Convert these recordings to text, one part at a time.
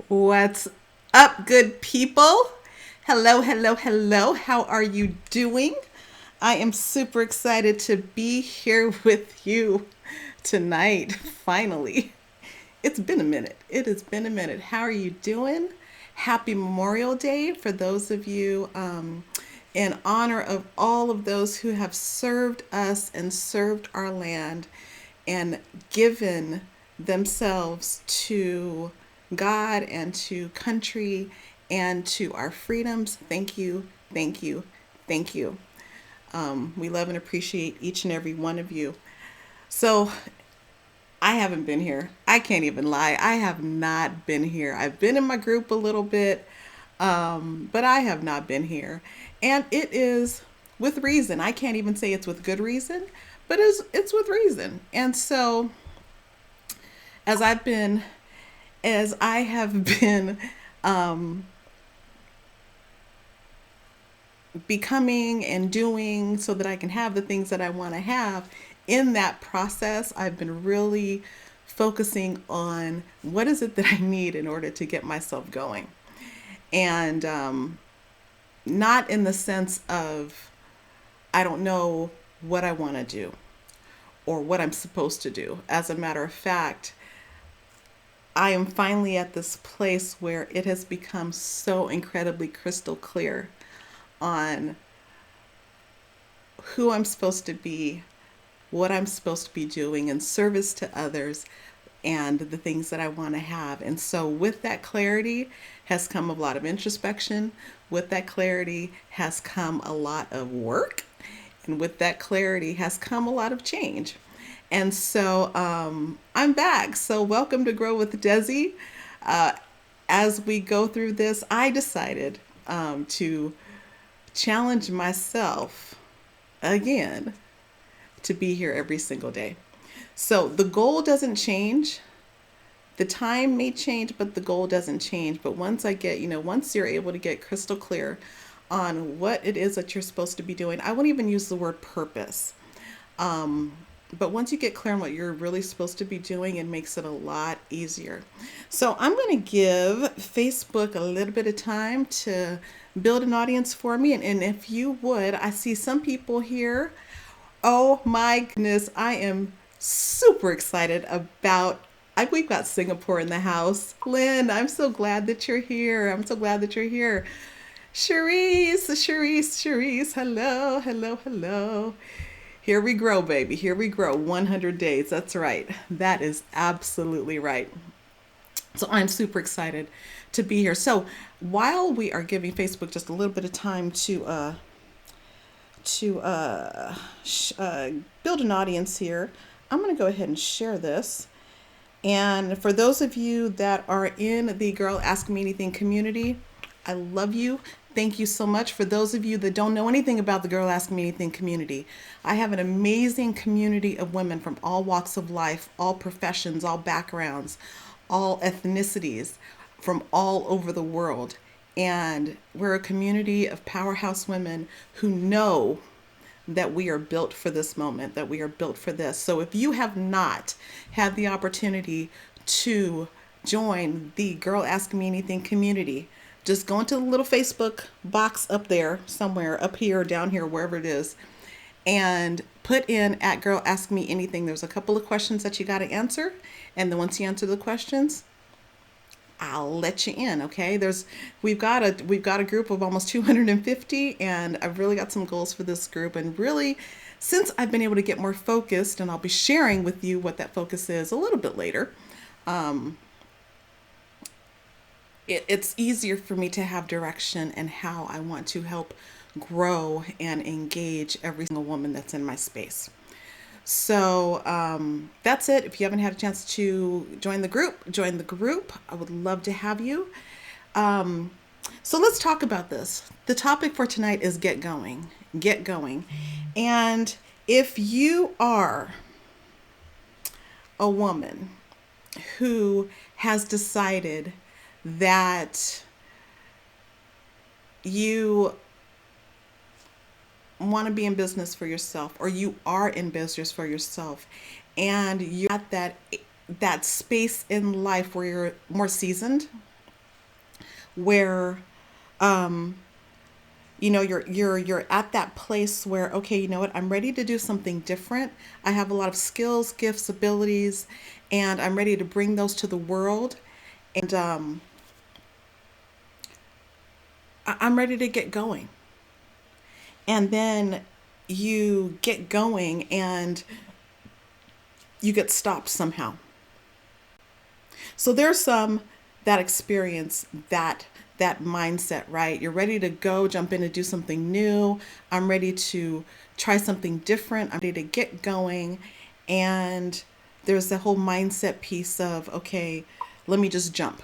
What's up, good people? Hello, hello, hello. How are you doing? I am super excited to be here with you tonight, finally. It's been a minute. It has been a minute. How are you doing? Happy Memorial Day for those of you, in honor of all of those who have served us and served our land and given themselves to God and to country and to our freedoms. Thank you, thank you, thank you. We love and appreciate each and every one of you. So, I haven't been here. I can't even lie. I have not been here. I've been in my group a little bit, but I have not been here. And it is with reason. I can't even say it's with good reason, but it's with reason. And so, as I've been, as I have been um, becoming and doing so that I can have the things that I want to have, in that process, I've been really focusing on what is it that I need in order to get myself going. And not in the sense of I don't know what I want to do or what I'm supposed to do. As a matter of fact, I am finally at this place where it has become so incredibly crystal clear on who I'm supposed to be, what I'm supposed to be doing in service to others, and the things that I want to have. And so, with that clarity has come a lot of introspection. With that clarity has come a lot of work. And with that clarity has come a lot of change. And so, I'm back. So, welcome to Grow with Dezi. Uh, as we go through this, I decided to challenge myself again to be here every single day. So the goal doesn't change. The time may change, but the goal doesn't change. But once I get, once you're able to get crystal clear on what it is that you're supposed to be doing, I won't even use the word purpose. Um, but once you get clear on what you're really supposed to be doing, it makes it a lot easier. So I'm going to give Facebook a little bit of time to build an audience for me. And if you would, I see some people here. Oh my goodness, I am super excited about. We've got Singapore in the house. Lynn, I'm so glad that you're here. I'm so glad that you're here. Cherise, hello, hello, hello. Here we grow, baby. Here we grow. 100 days. That's right. That is absolutely right. So I'm super excited to be here. So while we are giving Facebook just a little bit of time to build an audience here, I'm going to go ahead and share this. And for those of you that are in the Girl Ask Me Anything community, I love you. Thank you so much. For those of you that don't know anything about the Girl Ask Me Anything community, I have an amazing community of women from all walks of life, all professions, all backgrounds, all ethnicities, from all over the world. And we're a community of powerhouse women who know that we are built for this moment, that we are built for this. So if you have not had the opportunity to join the Girl Ask Me Anything community, just go into the little Facebook box up there, somewhere up here, down here, wherever it is, and put in at Girl Ask Me Anything. There's a couple of questions that you got to answer. And then once you answer the questions, I'll let you in, okay? We've got a group of almost 250, and I've really got some goals for this group. And really, since I've been able to get more focused, and I'll be sharing with you what that focus is a little bit later, it's easier for me to have direction and how I want to help grow and engage every single woman that's in my space. So that's it. If you haven't had a chance to join the group, join the group. I would love to have you. Um, so let's talk about this. The topic for tonight is get going. Get going. And if you are a woman who has decided that you want to be in business for yourself, or you are in business for yourself, and you're at that space in life where you're more seasoned, where you're at that place where, okay, you know what, I'm ready to do something different. I have a lot of skills, gifts, abilities, and I'm ready to bring those to the world. And I'm ready to get going. And then you get going and you get stopped somehow. So there's some that experience that mindset, right? You're ready to go, jump in and do something new. I'm ready to try something different. I'm ready to get going. And there's the whole mindset piece of, okay, let me just jump.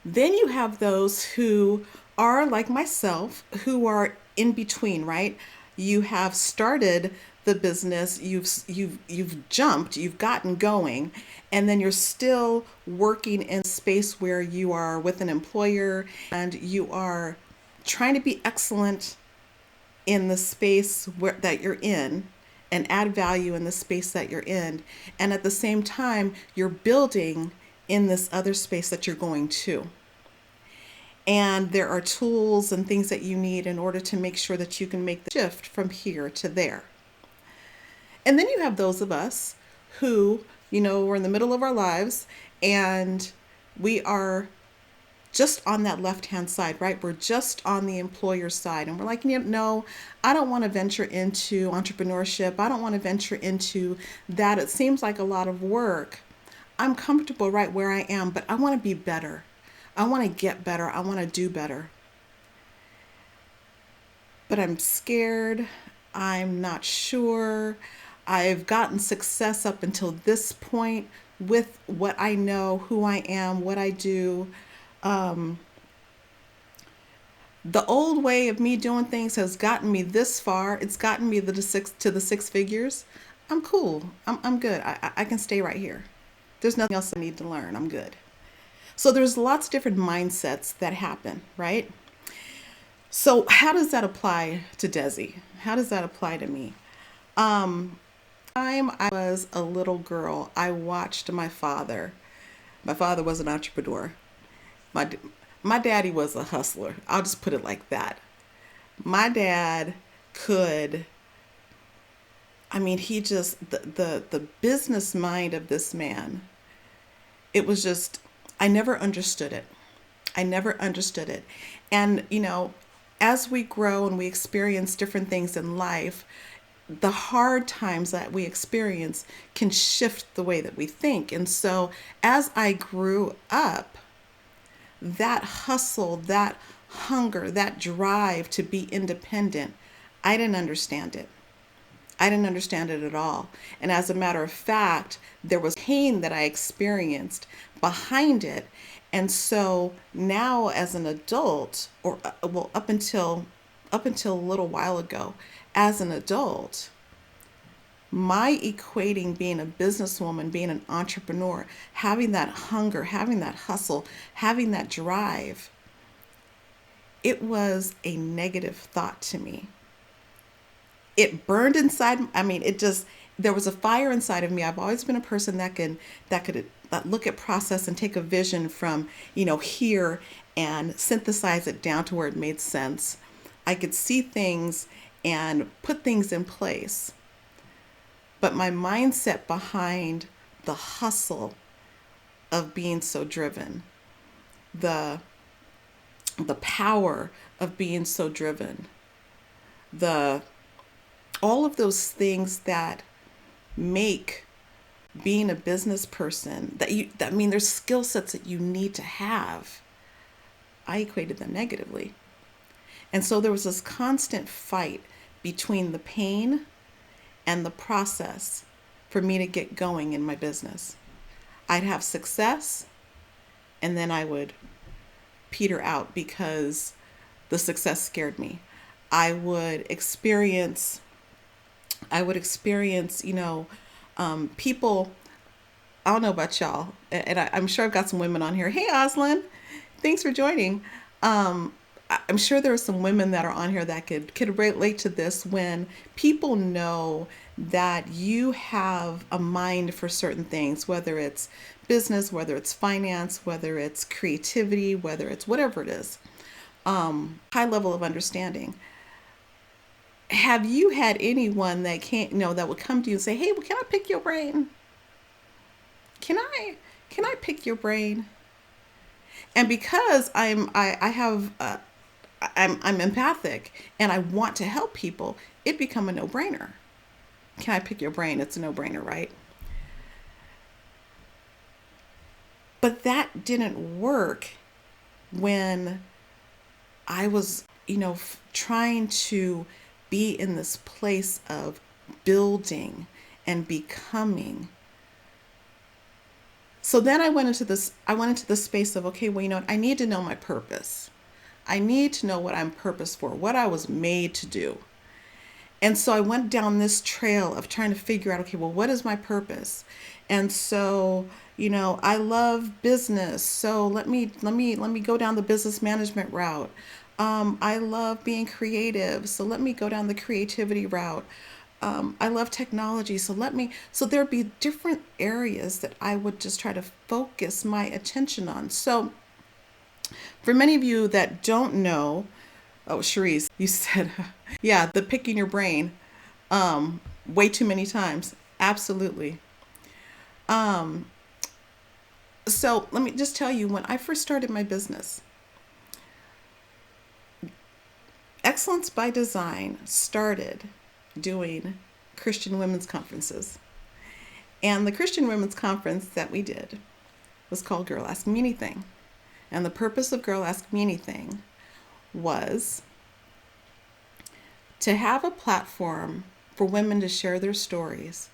Then you have those who are like myself, who are in between, right? You have started the business, you've jumped, you've gotten going, and then you're still working in a space where you are with an employer and you are trying to be excellent in the space that you're in and add value in the space that you're in. And at the same time, you're building in this other space that you're going to. And there are tools and things that you need in order to make sure that you can make the shift from here to there. And then you have those of us who, we're in the middle of our lives and we are just on that left hand side, right? We're just on the employer side. And we're like, no, I don't want to venture into entrepreneurship. I don't want to venture into that. It seems like a lot of work. I'm comfortable right where I am, but I want to be better. I want to get better. I want to do better. But I'm scared. I'm not sure. I've gotten success up until this point with what I know, who I am, what I do. The old way of me doing things has gotten me this far. It's gotten me to the six figures. I'm cool. I'm good. I can stay right here. There's nothing else I need to learn. I'm good. So there's lots of different mindsets that happen, right? So how does that apply to Dezi? How does that apply to me? Time I was a little girl, I watched my father. My father was an entrepreneur. My my daddy was a hustler. I'll just put it like that. My dad could, I mean, he just the business mind of this man. It was just, I never understood it. I never understood it. And, as we grow and we experience different things in life, the hard times that we experience can shift the way that we think. And so as I grew up, that hustle, that hunger, that drive to be independent, I didn't understand it. I didn't understand it at all. And as a matter of fact, there was pain that I experienced behind it. And so now as an adult, or well, up until a little while ago, as an adult, my equating being a businesswoman, being an entrepreneur, having that hunger, having that hustle, having that drive, it was a negative thought to me. It burned inside. I mean, there was a fire inside of me. I've always been a person that look at process and take a vision from, here and synthesize it down to where it made sense. I could see things and put things in place. But my mindset behind the hustle of being so driven, the the power of being so driven, the all of those things that make being a business person I mean there's skill sets that you need to have. I equated them negatively. And so there was this constant fight between the pain and the process for me to get going in my business. I'd have success and then I would peter out because the success scared me. I would experience, people, I don't know about y'all, and I'm sure I've got some women on here. Hey, Oslin, thanks for joining. I'm sure there are some women that are on here that could relate to this when people know that you have a mind for certain things, whether it's business, whether it's finance, whether it's creativity, whether it's whatever it is, high level of understanding. Have you had anyone that can't, that would come to you and say, "Hey, well, can I pick your brain? Can I, can I pick your brain?" And because I have, I'm empathic and I want to help people, it become a no brainer. Can I pick your brain? It's a no brainer, right? But that didn't work when I was, trying to be in this place of building and becoming. So then I went into this space of, okay, well, I need to know my purpose. I need to know what I'm purpose for, what I was made to do. And so I went down this trail of trying to figure out, okay, well, what is my purpose? And so, I love business. So let me go down the business management route. I love being creative. So let me go down the creativity route. I love technology. So there'd be different areas that I would just try to focus my attention on. So for many of you that don't know, oh, Cherise, you said, yeah, the picking your brain, way too many times. Absolutely. Um, so let me just tell you, when I first started my business, Excellence by Design started doing Christian women's conferences. And the Christian women's conference that we did was called Girl Ask Me Anything. And the purpose of Girl Ask Me Anything was to have a platform for women to share their stories,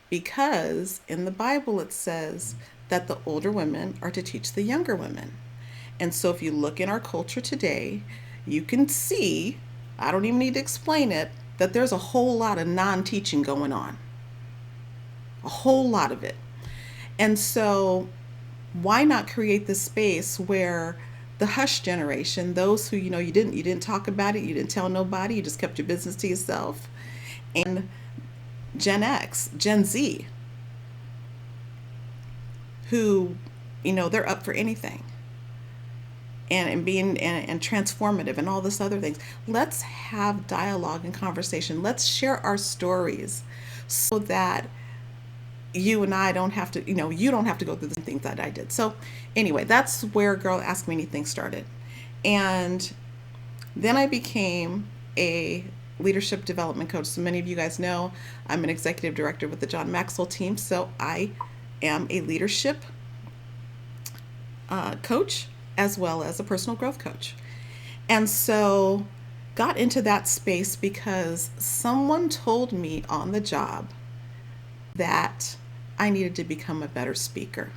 because in the Bible it says that the older women are to teach the younger women. And so if you look in our culture today, you can see, I don't even need to explain it, that there's a whole lot of non-teaching going on. A whole lot of it. And so why not create this space where the hush generation, those who, you didn't talk about it, you didn't tell nobody, you just kept your business to yourself, and Gen X, Gen Z, who, they're up for anything, and being and transformative and all this other things. Let's have dialogue and conversation. Let's share our stories so that you and I don't have to, you don't have to go through the same things that I did. So anyway, that's where Girl Ask Me Anything started. And then I became a leadership development coach. So many of you guys know I'm an executive director with the John Maxwell team. So I am a leadership coach as well as a personal growth coach. And so got into that space because someone told me on the job that I needed to become a better speaker,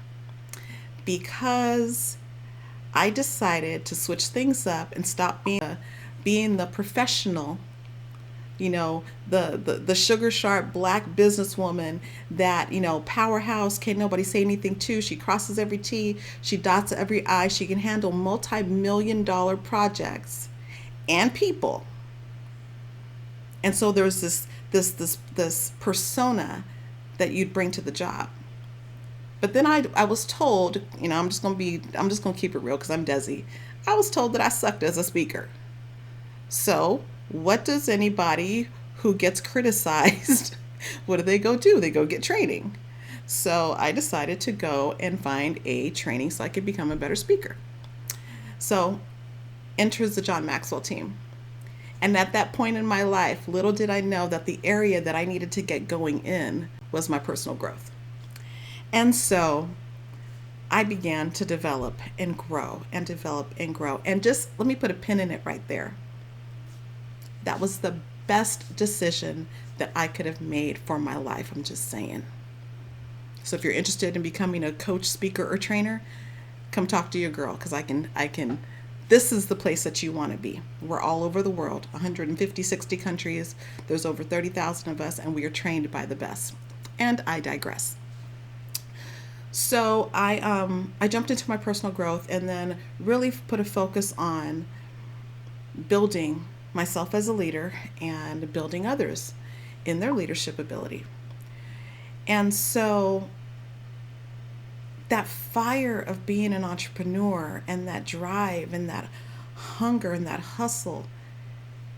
because I decided to switch things up and stop being the professional, the sugar sharp black businesswoman that, powerhouse, can't nobody say anything to. She crosses every T, she dots every I, she can handle multi-million-dollar projects and people. And so there's this persona that you'd bring to the job. But then I was told, I'm just gonna keep it real because I'm Dezi. I was told that I sucked as a speaker. So what does anybody who gets criticized, what do? They do? They go get training. So I decided to go and find a training so I could become a better speaker. So enters the John Maxwell team. And at that point in my life, little did I know that the area that I needed to get going in was my personal growth. And so I began to develop and grow and develop and grow. And just let me put a pin in it right there. That was the best decision that I could have made for my life. I'm just saying. So if you're interested in becoming a coach, speaker, or trainer, come talk to your girl, because I can, this is the place that you want to be. We're all over the world, 150, 60 countries. There's over 30,000 of us, and we are trained by the best. And I digress. So I jumped into my personal growth and then really put a focus on building myself as a leader and building others. in their leadership ability. And so that fire of being an entrepreneur and that drive and that hunger and that hustle,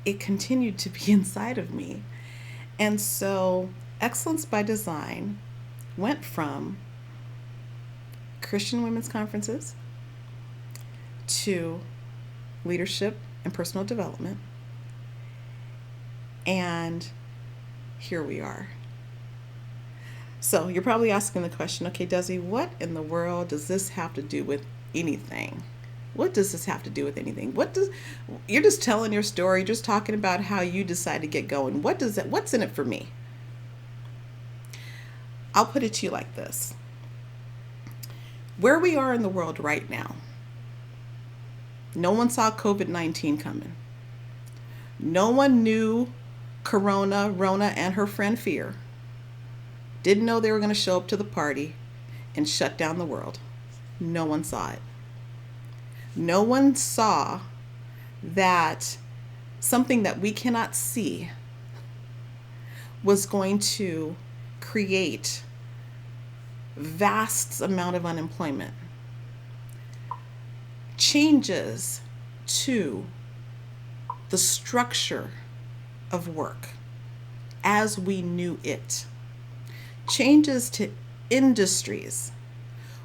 it continued to be inside of me. And so Excellence by Design went from Christian women's conferences to leadership and personal development. And here we are. So you're probably asking the question, okay, Dezi, what in the world does this have to do with anything? What does this have to do with anything? You're just telling your story, you're just talking about how you decide to get going. What's in it for me? I'll put it to you like this. Where we are in the world right now, no one saw COVID-19 coming. No one knew Rona and her friend Fear. Didn't know they were going to show up to the party and shut down the world. No one saw it. No one saw that something that we cannot see was going to create vast amount of unemployment, changes to the structure of work as we knew it, changes to industries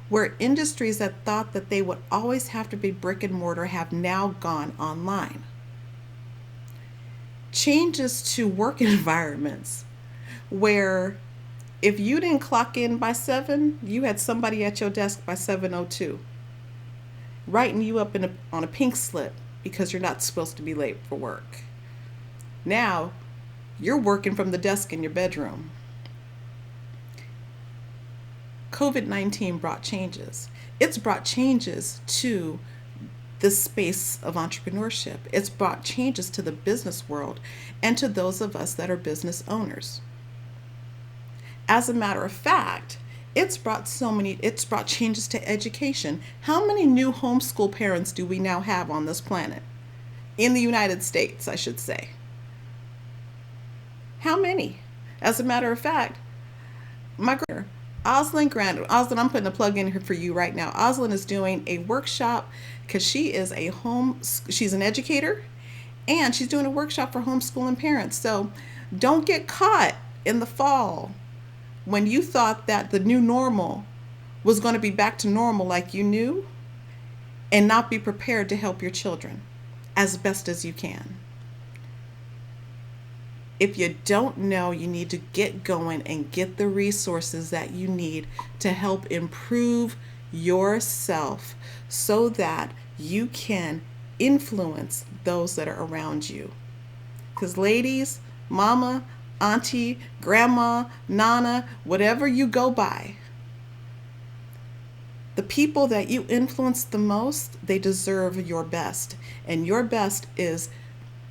where industries that thought that they would always have to be brick and mortar have now gone online, changes to work environments where if you didn't clock in by 7, you had somebody at your desk by 7:02 writing you up on a pink slip because you're not supposed to be late for work. Now you're working from the desk in your bedroom. COVID-19 brought changes. It's brought changes to the space of entrepreneurship. It's brought changes to the business world and to those of us that are business owners. As a matter of fact, it's brought changes to education. How many new homeschool parents do we now have on this planet? In the United States, I should say. How many? As a matter of fact, my grandmother, Oslin, I'm putting a plug in here for you right now. Oslin is doing a workshop because she's an educator, and she's doing a workshop for homeschooling parents. So don't get caught in the fall when you thought that the new normal was going to be back to normal like you knew, and not be prepared to help your children as best as you can. If you don't know, you need to get going and get the resources that you need to help improve yourself so that you can influence those that are around you. Because ladies, mama, auntie, grandma, nana, whatever you go by, the people that you influence the most, they deserve your best. And your best is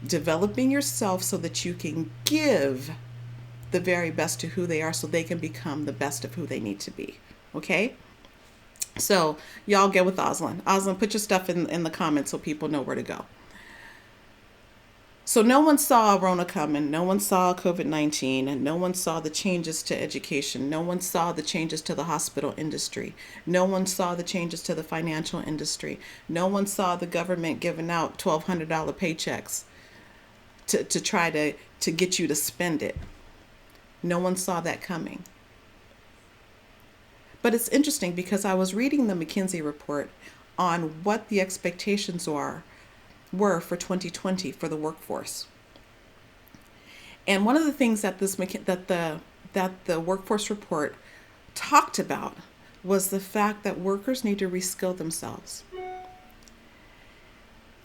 developing yourself so that you can give the very best to who they are so they can become the best of who they need to be. Okay? So y'all get with Oslin. Oslin, put your stuff in the comments so people know where to go. So no one saw Rona coming. No one saw COVID-19, and no one saw the changes to education. No one saw the changes to the hospital industry. No one saw the changes to the financial industry. No one saw the government giving out $1,200 paychecks to try to get you to spend it. No one saw that coming. But it's interesting because I was reading the McKinsey report on what the expectations were for 2020 for the workforce. And one of the things that the workforce report talked about was the fact that workers need to reskill themselves.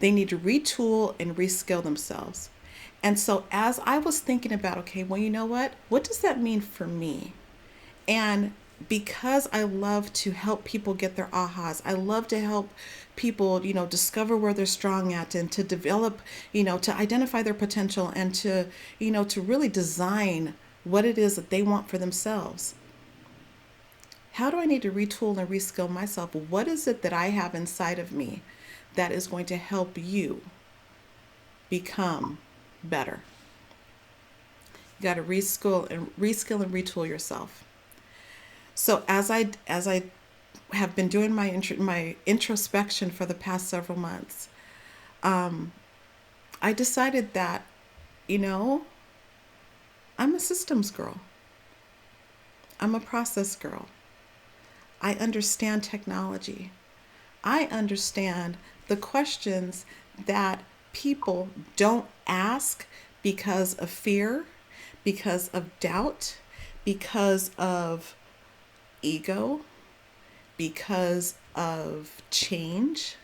They need to retool and reskill themselves. And so as I was thinking about, okay, well, you know what does that mean for me? And because I love to help people get their ahas, I love to help people, discover where they're strong at and to develop, to identify their potential and to really design what it is that they want for themselves. How do I need to retool and reskill myself? What is it that I have inside of me that is going to help you become better? You got to reskill and retool yourself. So as I have been doing my introspection for the past several months, I decided that, you know, I'm a systems girl. I'm a process girl. I understand technology. I understand the questions that people don't ask because of fear, because of doubt, because of ego, because of change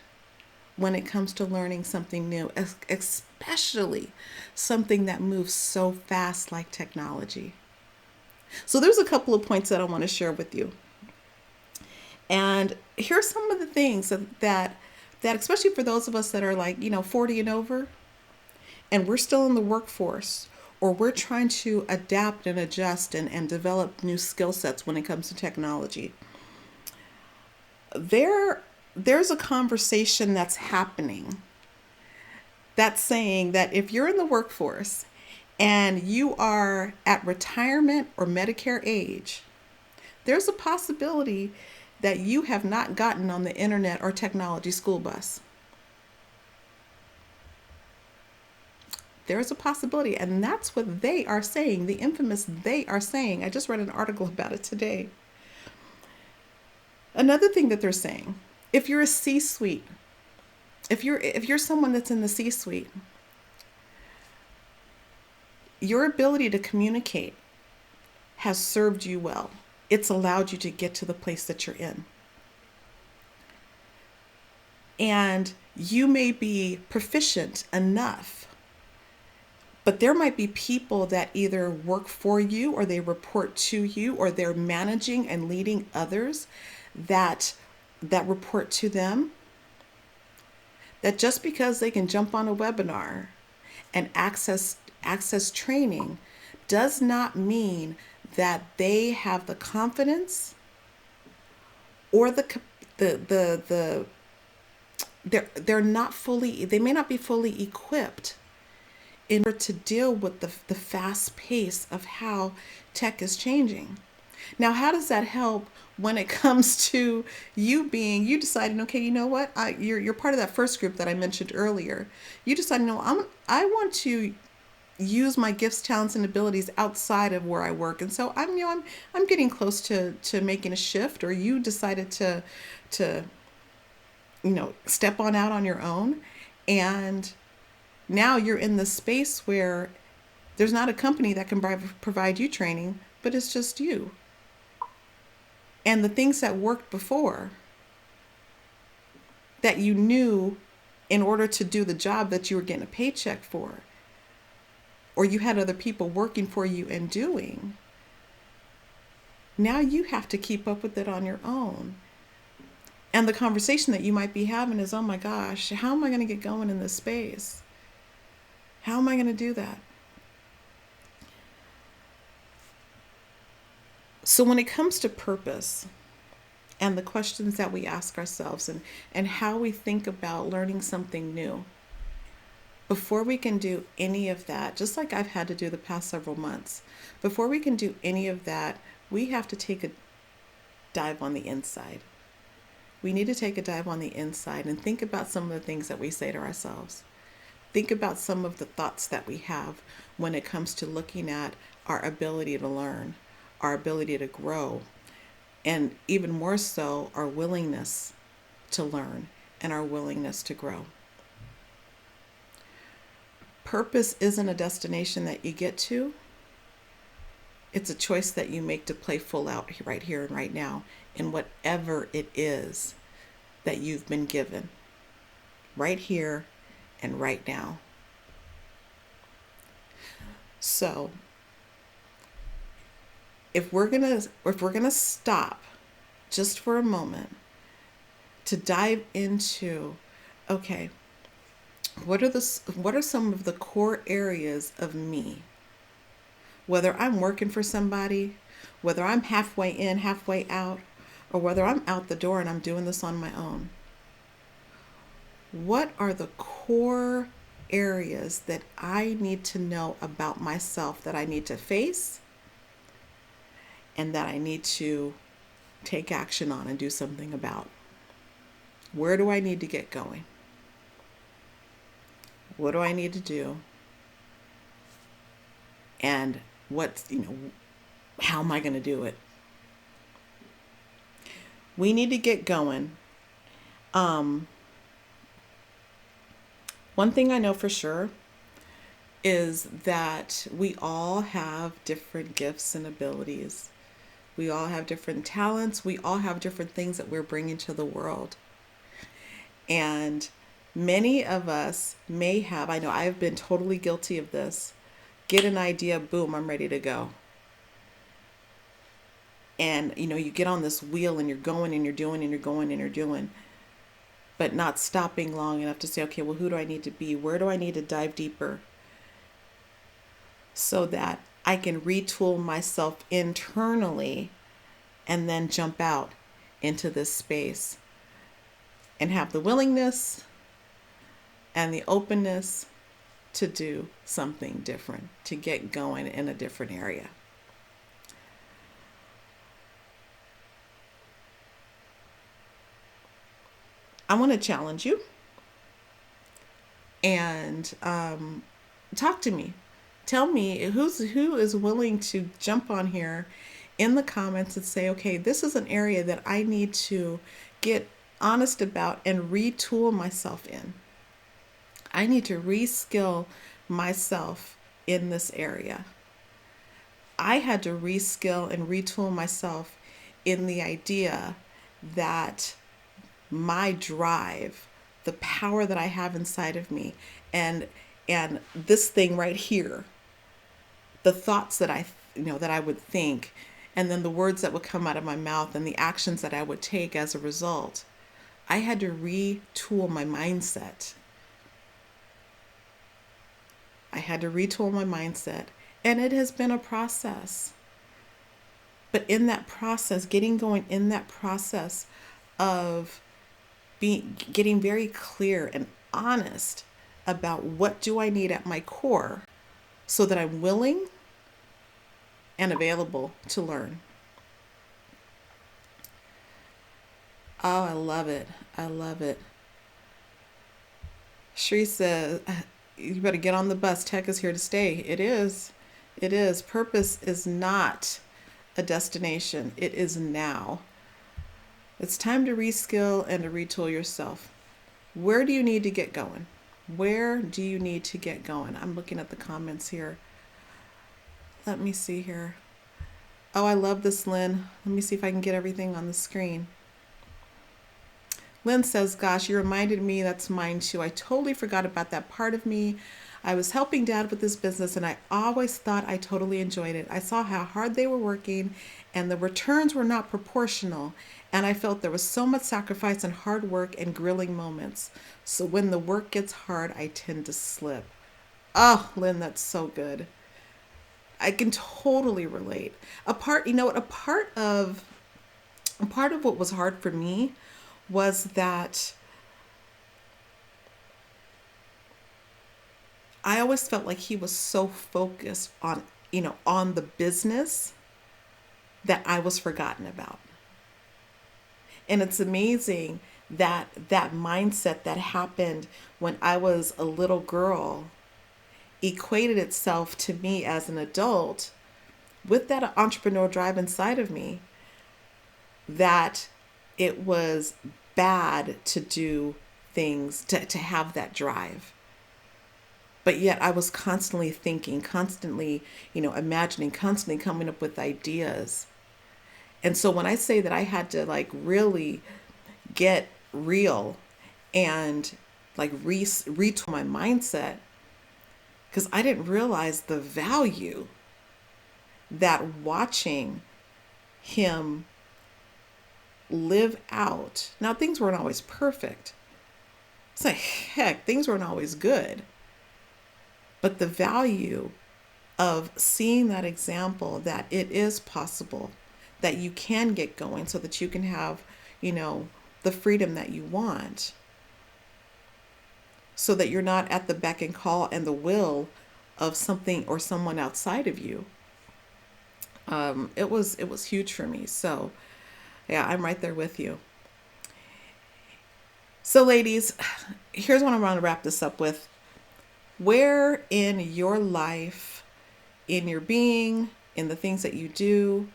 when it comes to learning something new, especially something that moves so fast like technology. So there's a couple of points that I want to share with you. And here's some of the things that especially for those of us that are like, 40 and over, and we're still in the workforce, or we're trying to adapt and adjust and develop new skill sets when it comes to technology. There's a conversation that's happening that's saying that if you're in the workforce and you are at retirement or Medicare age, there's a possibility that you have not gotten on the internet or technology school bus. There's a possibility, and that's what they are saying, the infamous they are saying. I just read an article about it today. Another thing that they're saying, if you're a C-suite, if you're someone that's in the C-suite, your ability to communicate has served you well. It's allowed you to get to the place that you're in. And you may be proficient enough, but there might be people that either work for you or they report to you or they're managing and leading others that report to them, that just because they can jump on a webinar and access training does not mean that they have the confidence or the they may not be fully equipped in order to deal with the fast pace of how tech is changing. Now, how does that help when it comes to you deciding, okay, you know what, you're part of that first group that I mentioned earlier. You decide, no, I want to use my gifts, talents, and abilities outside of where I work, and so I'm getting close to making a shift, or you decided to step on out on your own, and now you're in the space where there's not a company that can provide you training, but it's just you. And the things that worked before that you knew in order to do the job that you were getting a paycheck for, or you had other people working for you and doing, now you have to keep up with it on your own. And the conversation that you might be having is, oh my gosh, how am I going to get going in this space? How am I going to do that? So when it comes to purpose and the questions that we ask ourselves and how we think about learning something new, before we can do any of that, just like I've had to do the past several months, before we can do any of that, we have to take a dive on the inside. We need to take a dive on the inside and think about some of the things that we say to ourselves. Think about some of the thoughts that we have when it comes to looking at our ability to learn, our ability to grow, and even more so, our willingness to learn and our willingness to grow. Purpose isn't a destination that you get to. It's a choice that you make to play full out right here and right now in whatever it is that you've been given, right here and right now. So, if we're gonna stop just for a moment to dive into, okay, what are some of the core areas of me? Whether I'm working for somebody, whether I'm halfway in, halfway out, or whether I'm out the door and I'm doing this on my own. What are the core areas that I need to know about myself that I need to face and that I need to take action on and do something about? Where do I need to get going? What do I need to do? And how am I going to do it? We need to get going. One thing I know for sure is that we all have different gifts and abilities. We all have different talents. We all have different things that we're bringing to the world. And many of us may have, I know I've been totally guilty of this, get an idea, boom, I'm ready to go. And, you get on this wheel and you're going and you're doing and you're going and you're doing, but not stopping long enough to say, okay, well, who do I need to be? Where do I need to dive deeper so that I can retool myself internally and then jump out into this space and have the willingness and the openness to do something different, to get going in a different area. I want to challenge you and talk to me. Tell me who is willing to jump on here in the comments and say, okay, this is an area that I need to get honest about and retool myself in. I need to reskill myself in this area. I had to reskill and retool myself in the idea that my drive, the power that I have inside of me, and this thing right here, the thoughts that I would think, and then the words that would come out of my mouth and the actions that I would take as a result, I had to retool my mindset. I had to retool my mindset, and it has been a process. But in that process, getting going in that process of getting very clear and honest about what do I need at my core so that I'm willing and available to learn. Oh, I love it. I love it. Shree says, you better get on the bus. Tech is here to stay. It is. It is. Purpose is not a destination. It is now. It's time to reskill and to retool yourself. Where do you need to get going? Where do you need to get going? I'm looking at the comments here. Let me see here. Oh, I love this, Lynn. Let me see if I can get everything on the screen. Lynn says, gosh, you reminded me that's mine too. I totally forgot about that part of me. I was helping Dad with his business and I always thought I totally enjoyed it. I saw how hard they were working and the returns were not proportional. And I felt there was so much sacrifice and hard work and grilling moments. So when the work gets hard, I tend to slip. Oh, Lynn, that's so good. I can totally relate. A part of what was hard for me was that I always felt like he was so focused on the business that I was forgotten about. And it's amazing that mindset that happened when I was a little girl equated itself to me as an adult with that entrepreneur drive inside of me, that it was bad to do things, to have that drive. But yet I was constantly thinking, constantly, imagining, constantly coming up with ideas. And so when I say that I had to really get real and retool my mindset, because I didn't realize the value that watching him live out. Now, things weren't always perfect. It's like, heck, things weren't always good. But the value of seeing that example that it is possible, that you can get going so that you can have, the freedom that you want. so that you're not at the beck and call and the will of something or someone outside of you. It was huge for me. So yeah, I'm right there with you. So ladies, here's what I want to wrap this up with. Where in your life, in your being, in the things that you do,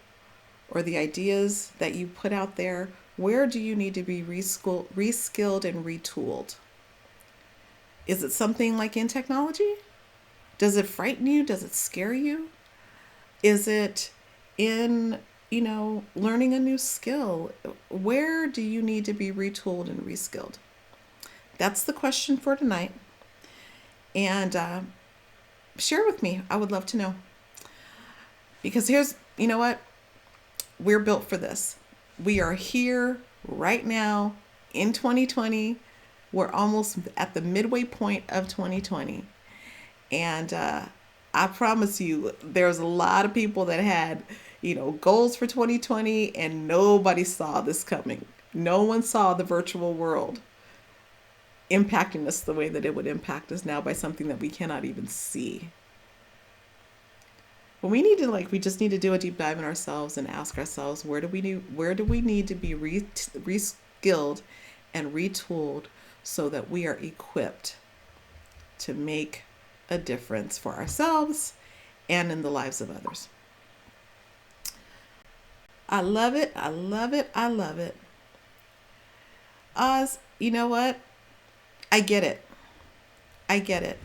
or the ideas that you put out there, where do you need to be reskilled and retooled? Is it something like in technology? Does it frighten you? Does it scare you? Is it in, learning a new skill? Where do you need to be retooled and reskilled? That's the question for tonight. And share with me. I would love to know. Because you know what? We're built for this. We are here right now in 2020. We're almost at the midway point of 2020. And I promise you, there's a lot of people that had, goals for 2020 and nobody saw this coming. No one saw the virtual world impacting us the way that it would impact us now by something that we cannot even see. But we just need to do a deep dive in ourselves and ask ourselves, where do we need to be reskilled and retooled so that we are equipped to make a difference for ourselves and in the lives of others. I love it. I love it. I love it. Oz, you know what? I get it. I get it.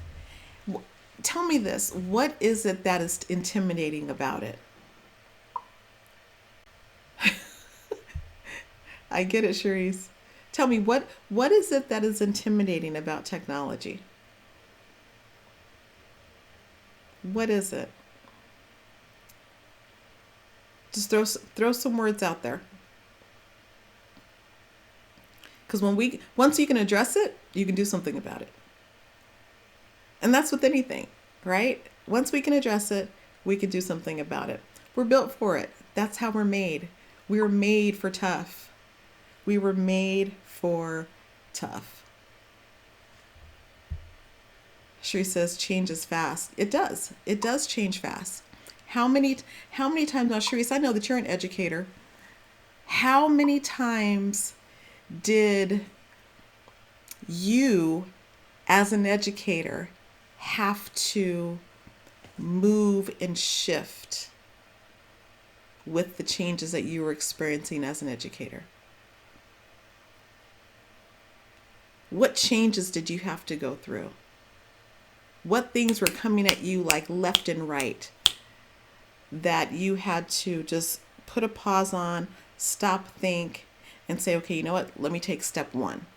Tell me this. What is it that is intimidating about it? I get it, Cherise. Tell me, what is it that is intimidating about technology? What is it? Just throw some words out there. Because once you can address it, you can do something about it. And that's with anything, right? Once we can address it, we can do something about it. We're built for it. That's how we're made. We were made for tough. We were made for tough. Sheree says change is fast. It does. It does change fast. How many times now, Sharice, I know that you're an educator. How many times did you, as an educator, have to move and shift with the changes that you were experiencing as an educator? What changes did you have to go through? What things were coming at you like left and right that you had to just put a pause on, stop, think, and say, okay, you know what? Let me take step one.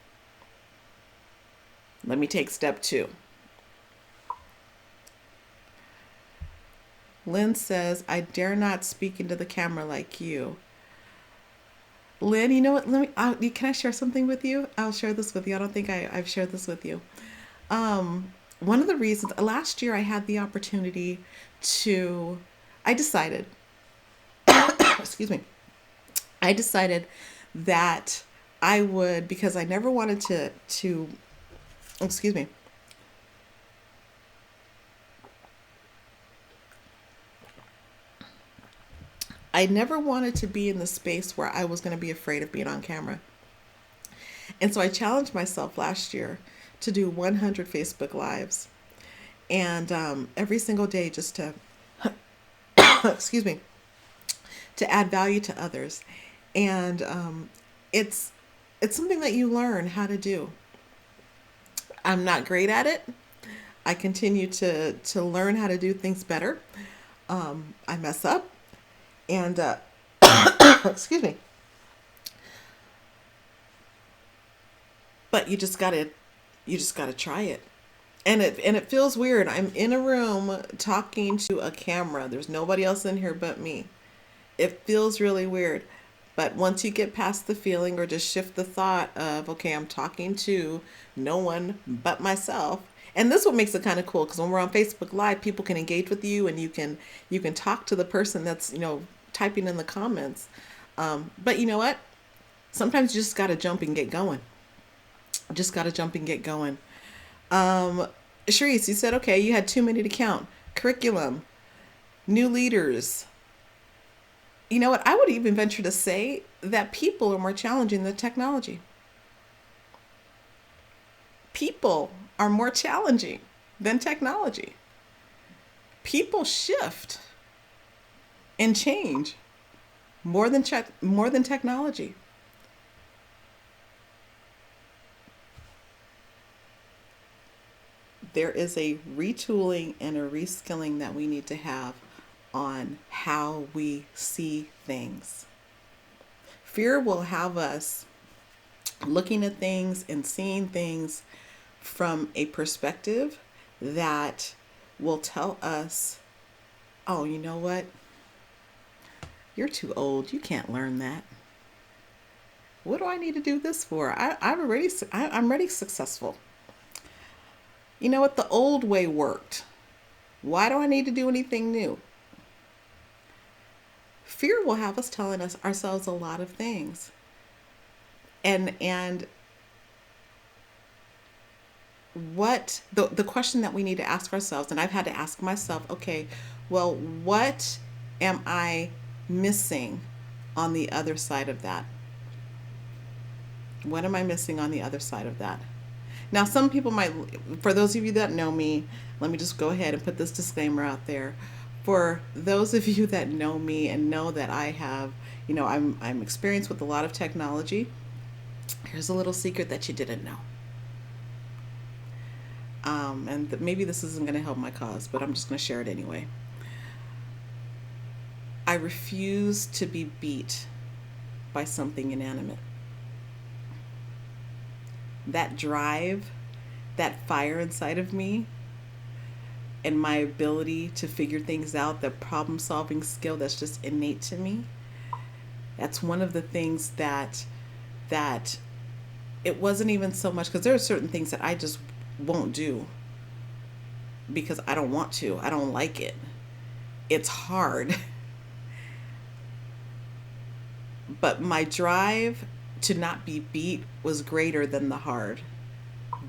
Let me take step two. Lynn says, I dare not speak into the camera like you. Lynn, you know what? Can I share something with you? I'll share this with you. I don't think I've shared this with you. One of the reasons, last year I had the opportunity I decided, excuse me, I decided that I would, because I never wanted to excuse me, I never wanted to be in the space where I was going to be afraid of being on camera. And so I challenged myself last year to do 100 Facebook Lives. And every single day just to, excuse me, to add value to others. And it's something that you learn how to do. I'm not great at it. I continue to learn how to do things better. I mess up. And excuse me. But you just gotta try it. And it feels weird. I'm in a room talking to a camera. There's nobody else in here but me. It feels really weird. But once you get past the feeling or just shift the thought of, okay, I'm talking to no one but myself. And this is what makes it kind of cool, because when we're on Facebook Live, people can engage with you and you can talk to the person that's, typing in the comments. But you know what? Sometimes you just got to jump and get going. Um, Sharice, you said, okay, you had too many to count. Curriculum, new leaders. You know what? I would even venture to say that people are more challenging than technology. People are more challenging than technology. People shift and change more than technology. There is a retooling and a reskilling that we need to have on how we see things. Fear will have us looking at things and seeing things from a perspective that will tell us, oh, you know what? You're too old. You can't learn that. What do I need to do this for? I'm already successful. You know what? The old way worked. Why do I need to do anything new? Fear will have us telling us ourselves a lot of things. And what the question that we need to ask ourselves, and I've had to ask myself, okay, well, what am I missing on the other side of that? What am I missing on the other side of that? Now, some people might, for those of you that know me, let me just go ahead and put this disclaimer out there. For those of you that know me and know that I have, I'm experienced with a lot of technology, here's a little secret that you didn't know. And maybe this isn't going to help my cause, but I'm just going to share it anyway. I refuse to be beat by something inanimate. That drive, that fire inside of me, and my ability to figure things out, the problem solving skill that's just innate to me, that's one of the things that it wasn't even so much, because there are certain things that I just won't do because I don't want to. I don't like it. It's hard. But my drive to not be beat was greater than the hard.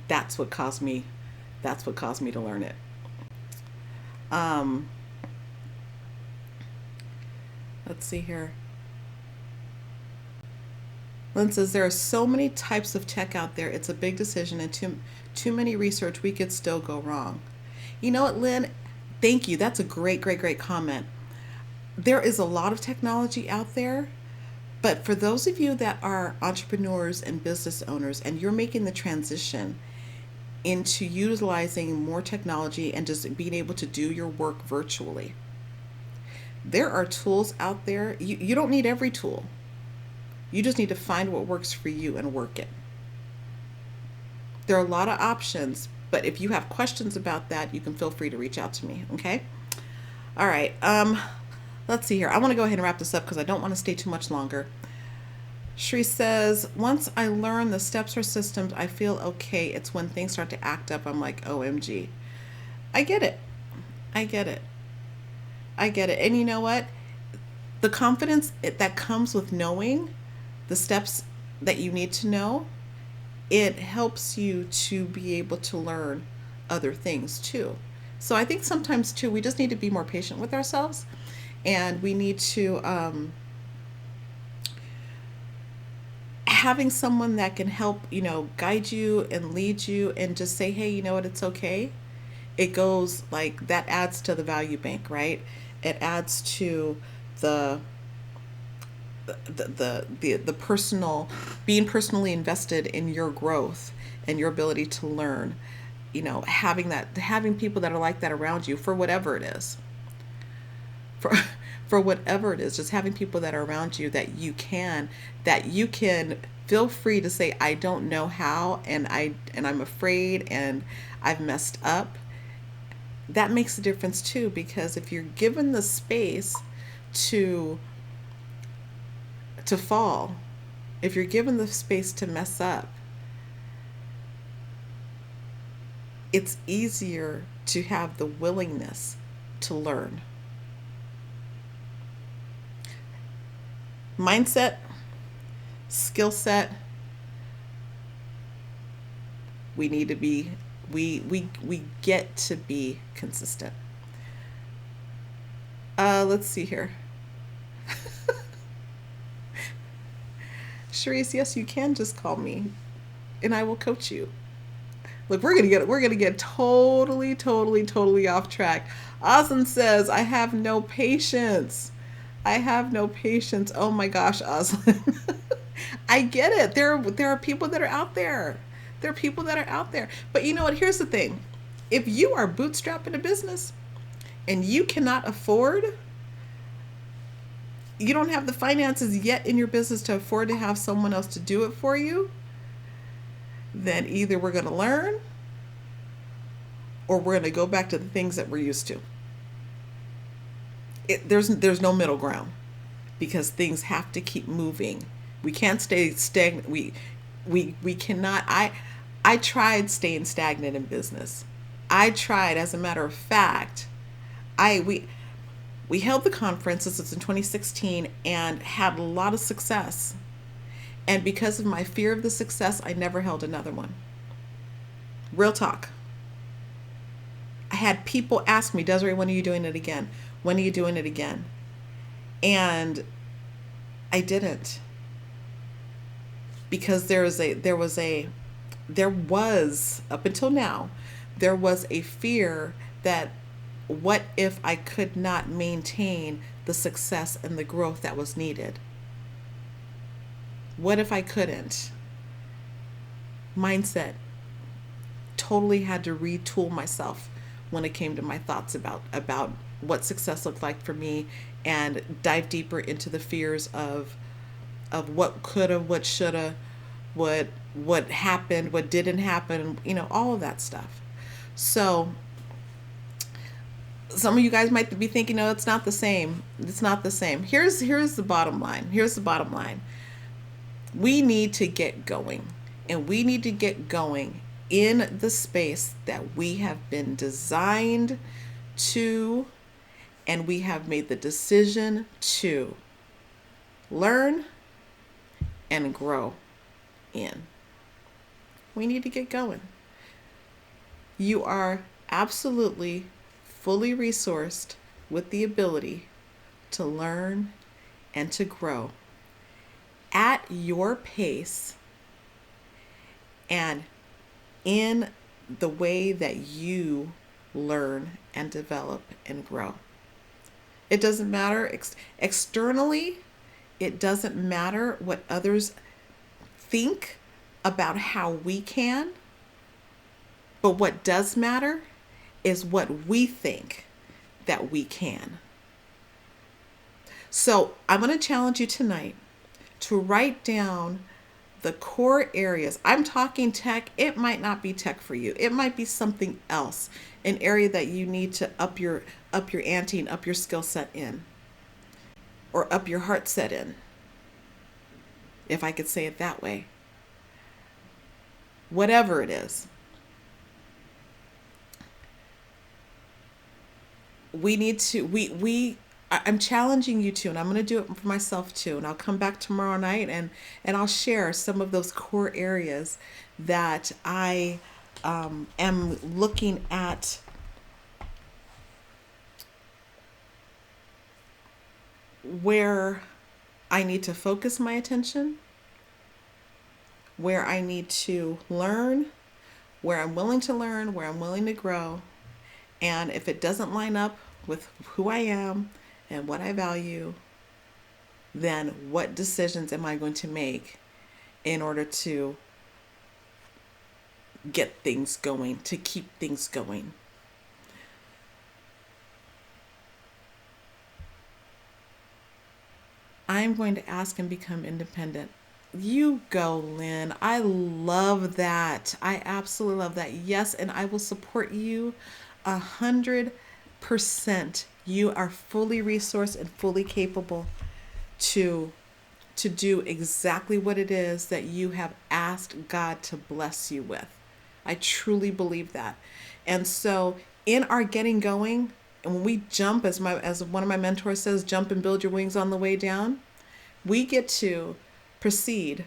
That's what caused me to learn it. Um let's see here. Lynn says there are so many types of tech out there. It's a big decision and too many research. We could still go wrong. You know what, Lynn? Thank you. That's a great comment. There is a lot of technology out there, but for those of you that are entrepreneurs and business owners and you're making the transition into utilizing more technology and just being able to do your work virtually, there are tools out there. You don't need every tool. You just need to find what works for you and work it. There are a lot of options, but if you have questions about that, you can feel free to reach out to me, okay? All right. Let's see here. I want to go ahead and wrap this up because I don't want to stay too much longer. Shri says, once I learn the steps or systems, I feel okay. It's when things start to act up, I'm like, OMG. I get it. I get it. I get it. And you know what? The confidence that comes with knowing the steps that you need to know, it helps you to be able to learn other things too. So I think sometimes too, we just need to be more patient with ourselves, and we need to, having someone that can help, guide you and lead you and just say, hey, you know what, it's okay. It goes like that adds to the value bank, right? It adds to the the personal, being personally invested in your growth and your ability to learn, having people that are like that around you for whatever it is, for for whatever it is, just having people that are around you that you can feel free to say, I don't know how, and I'm afraid, and I've messed up. That makes a difference too, because if you're given the space to fall, if you're given the space to mess up, it's easier to have the willingness to learn. Mindset, skill set, we need to be We get to be consistent. Let's see here. Sharice, yes, you can just call me and I will coach you. Look, we're gonna get totally off track. Oslin says, I have no patience. I have no patience. Oh my gosh, Oslin. I get it. There are people that are out there. There are people that are out there. But you know what? Here's the thing. If you are bootstrapping a business and you cannot afford, you don't have the finances yet in your business to afford to have someone else to do it for you, then either we're going to learn or we're going to go back to the things that we're used to. There's no middle ground because things have to keep moving. We can't stay stagnant. We cannot. I tried staying stagnant in business. I tried. As a matter of fact, we held the conference. This was in 2016 and had a lot of success. And because of my fear of the success, I never held another one. Real talk. I had people ask me, Desiree, when are you doing it again? When are you doing it again? And I didn't. Because there was, up until now, there was a fear that what if I could not maintain the success and the growth that was needed? What if I couldn't? Mindset. Totally had to retool myself when it came to my thoughts about what success looked like for me and dive deeper into the fears of what coulda, what shoulda, what happened, what didn't happen, all of that stuff. So some of you guys might be thinking, no, it's not the same. It's not the same. Here's the bottom line. Here's the bottom line. We need to get going, and we need to get going in the space that we have been designed to, and we have made the decision to learn and grow in. We need to get going. You are absolutely fully resourced with the ability to learn and to grow at your pace and in the way that you learn and develop and grow. It doesn't matter externally. It doesn't matter what others think about how we can. But what does matter is what we think that we can. So I'm going to challenge you tonight to write down the core areas. I'm talking tech. It might not be tech for you. It might be something else, an area that you need to up your ante and up your skill set in, or up your heart set in, if I could say it that way. Whatever it is. We need to, I'm challenging you to, and I'm going to do it for myself too. And I'll come back tomorrow night and I'll share some of those core areas that I am looking at where I need to focus my attention, where I need to learn, where I'm willing to learn, where I'm willing to grow. And if it doesn't line up with who I am and what I value, then what decisions am I going to make in order to get things going, to keep things going? I'm going to ask and become independent. You go, Lynn. I love that. I absolutely love that. Yes, and I will support you 100%. You are fully resourced and fully capable to do exactly what it is that you have asked God to bless you with. I truly believe that. And so in our getting going, and when we jump, as one of my mentors says, jump and build your wings on the way down, we get to proceed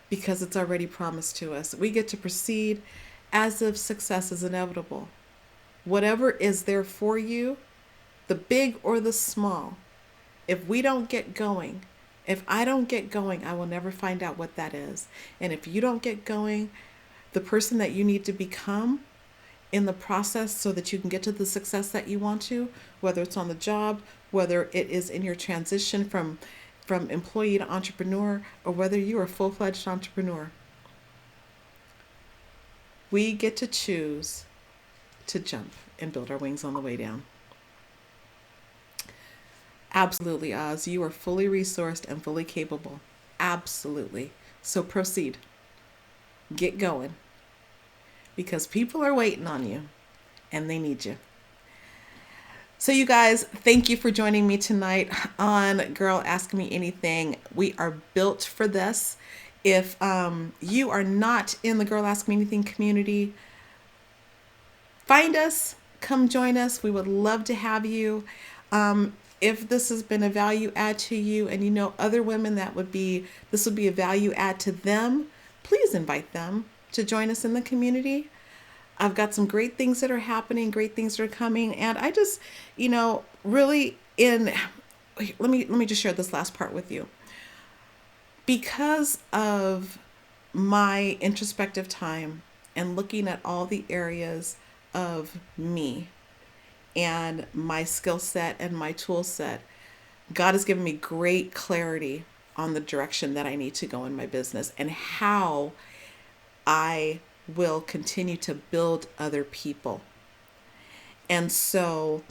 because it's already promised to us. We get to proceed as if success is inevitable. Whatever is there for you, the big or the small, if we don't get going, if I don't get going, I will never find out what that is. And if you don't get going, the person that you need to become in the process so that you can get to the success that you want to, whether it's on the job, whether it is in your transition from employee to entrepreneur, or whether you are a full-fledged entrepreneur, we get to choose to jump and build our wings on the way down. Absolutely, Oz. You are fully resourced and fully capable. Absolutely. So proceed. Get going. Because people are waiting on you and they need you. So you guys, thank you for joining me tonight on Girl Ask Me Anything. We are built for this. If you are not in the Girl Ask Me Anything community, find us, come join us. We would love to have you. If this has been a value add to you and you know other women this would be a value add to them, please invite them to join us in the community. I've got some great things that are happening, great things that are coming. And I just, really let me just share this last part with you. Because of my introspective time and looking at all the areas of me and my skill set and my tool set, God has given me great clarity on the direction that I need to go in my business and how I will continue to build other people. And so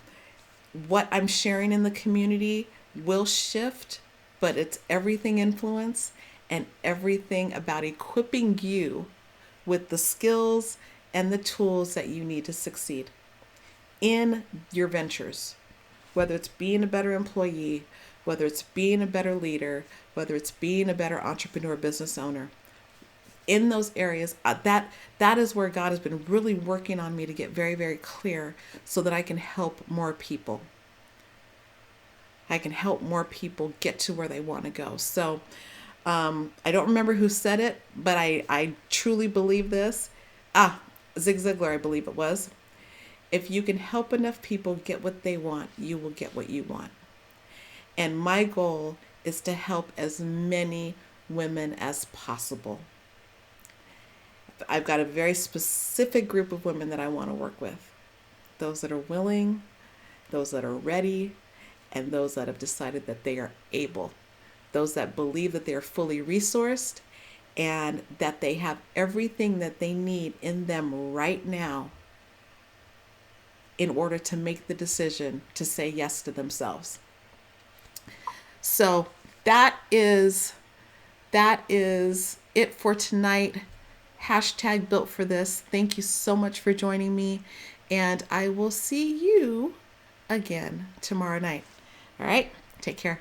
what I'm sharing in the community will shift, but it's everything influence and everything about equipping you with the skills and the tools that you need to succeed in your ventures, whether it's being a better employee, whether it's being a better leader, whether it's being a better entrepreneur, business owner. In those areas, that is where God has been really working on me to get very, very clear so that I can help more people. I can help more people get to where they want to go. So I don't remember who said it, but I truly believe this. Zig Ziglar, I believe it was. If you can help enough people get what they want, you will get what you want. And my goal is to help as many women as possible. I've got a very specific group of women that I want to work with. Those that are willing, those that are ready, and those that have decided that they are able. Those that believe that they are fully resourced and that they have everything that they need in them right now in order to make the decision to say yes to themselves. So that is it for tonight. Hashtag built for this. Thank you so much for joining me. And I will see you again tomorrow night. All right. Take care.